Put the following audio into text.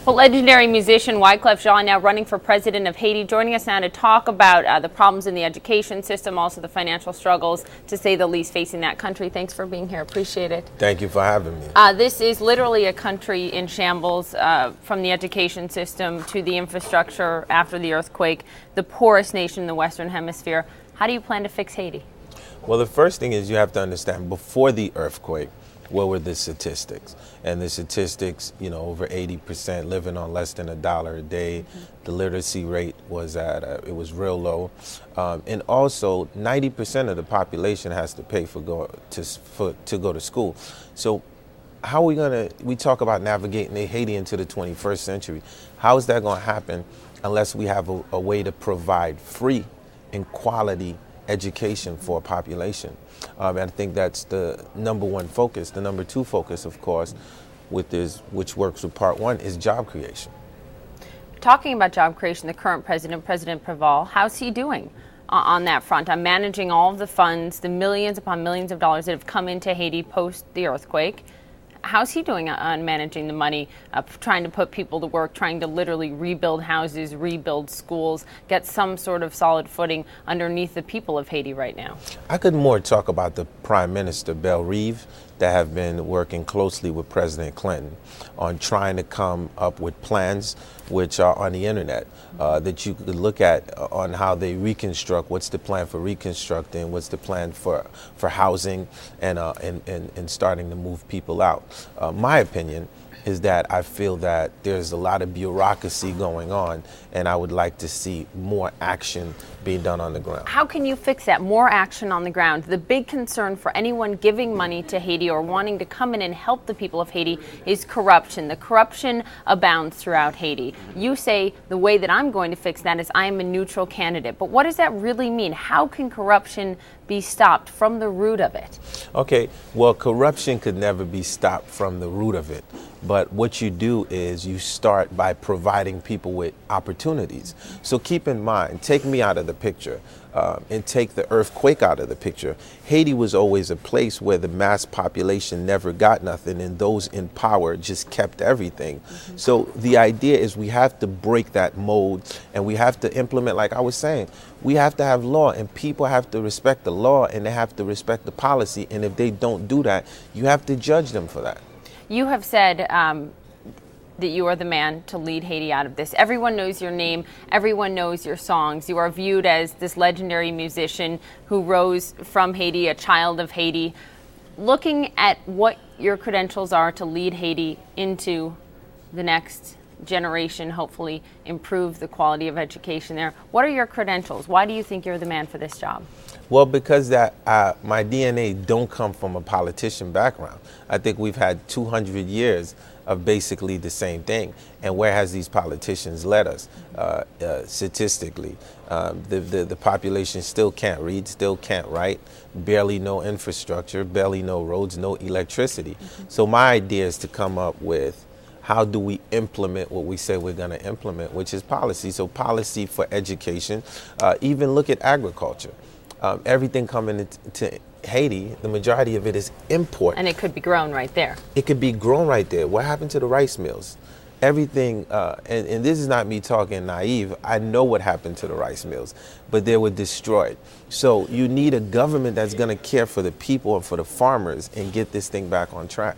Well, legendary musician Wyclef now running for president of Haiti, joining us now to talk about the problems in the education system, also the financial struggles, to say the least, facing that country. Thanks for being here. Appreciate it. Thank you for having me. This is literally a country in shambles, from the education system to the infrastructure after the earthquake, the poorest nation in the Western Hemisphere. How do you plan to fix Haiti? Well, the first thing is you have to understand, before the earthquake, what were the statistics? And the statistics, over 80% living on less than $1 a day. The literacy rate was it was real low. And also 90% of the population has to pay to go to school. So how are we talk about navigating Haiti into the 21st century. How is that going to happen unless we have a way to provide free and quality education for a population? And I think that's the number one focus. The number two focus, of course, which works with part one, is job creation. Talking about job creation, the current president, President Preval, how's he doing on that front? I'm managing all of the funds, the millions upon millions of dollars that have come into Haiti post the earthquake. How's he doing on managing the money, trying to put people to work, trying to literally rebuild houses, rebuild schools, get some sort of solid footing underneath the people of Haiti right now? I could more talk about the Prime Minister, Belle Reeve, that have been working closely with President Clinton on trying to come up with plans which are on the internet that you could look at on how they reconstruct. What's the plan for reconstructing? What's the plan for housing and starting to move people out? My opinion is that I feel that there's a lot of bureaucracy going on, and I would like to see more action being done on the ground. How can you fix that? More action on the ground. The big concern for anyone giving money to Haiti or wanting to come in and help the people of Haiti is corruption. The corruption abounds throughout Haiti. You say the way that I'm going to fix that is I am a neutral candidate. But what does that really mean? How can corruption be stopped from the root of it? Okay, well, corruption could never be stopped from the root of it. But what you do is you start by providing people with opportunities. So keep in mind, take me out of the picture and take the earthquake out of the picture. Haiti was always a place where the mass population never got nothing, and those in power just kept everything. So the idea is we have to break that mold, and we have to implement, like I was saying, we have to have law, and people have to respect the law, and they have to respect the policy. And if they don't do that, you have to judge them for that. You have said that you are the man to lead Haiti out of this. Everyone knows your name. Everyone knows your songs. You are viewed as this legendary musician who rose from Haiti, a child of Haiti. Looking at what your credentials are to lead Haiti into the next generation, hopefully improve the quality of education there, what are your credentials? Why do you think you're the man for this job? Well, because my DNA don't come from a politician background. I think we've had 200 years of basically the same thing. And where has these politicians led us? Statistically, the population still can't read, still can't write, barely no infrastructure, barely no roads, no electricity. So my idea is to come up with how do we implement what we say we're going to implement, which is policy. So policy for education, even look at agriculture. Everything coming into Haiti, the majority of it is import. And it could be grown right there. It could be grown right there. What happened to the rice mills? Everything, and this is not me talking naive, I know what happened to the rice mills, but they were destroyed. So you need a government that's going to care for the people and for the farmers and get this thing back on track.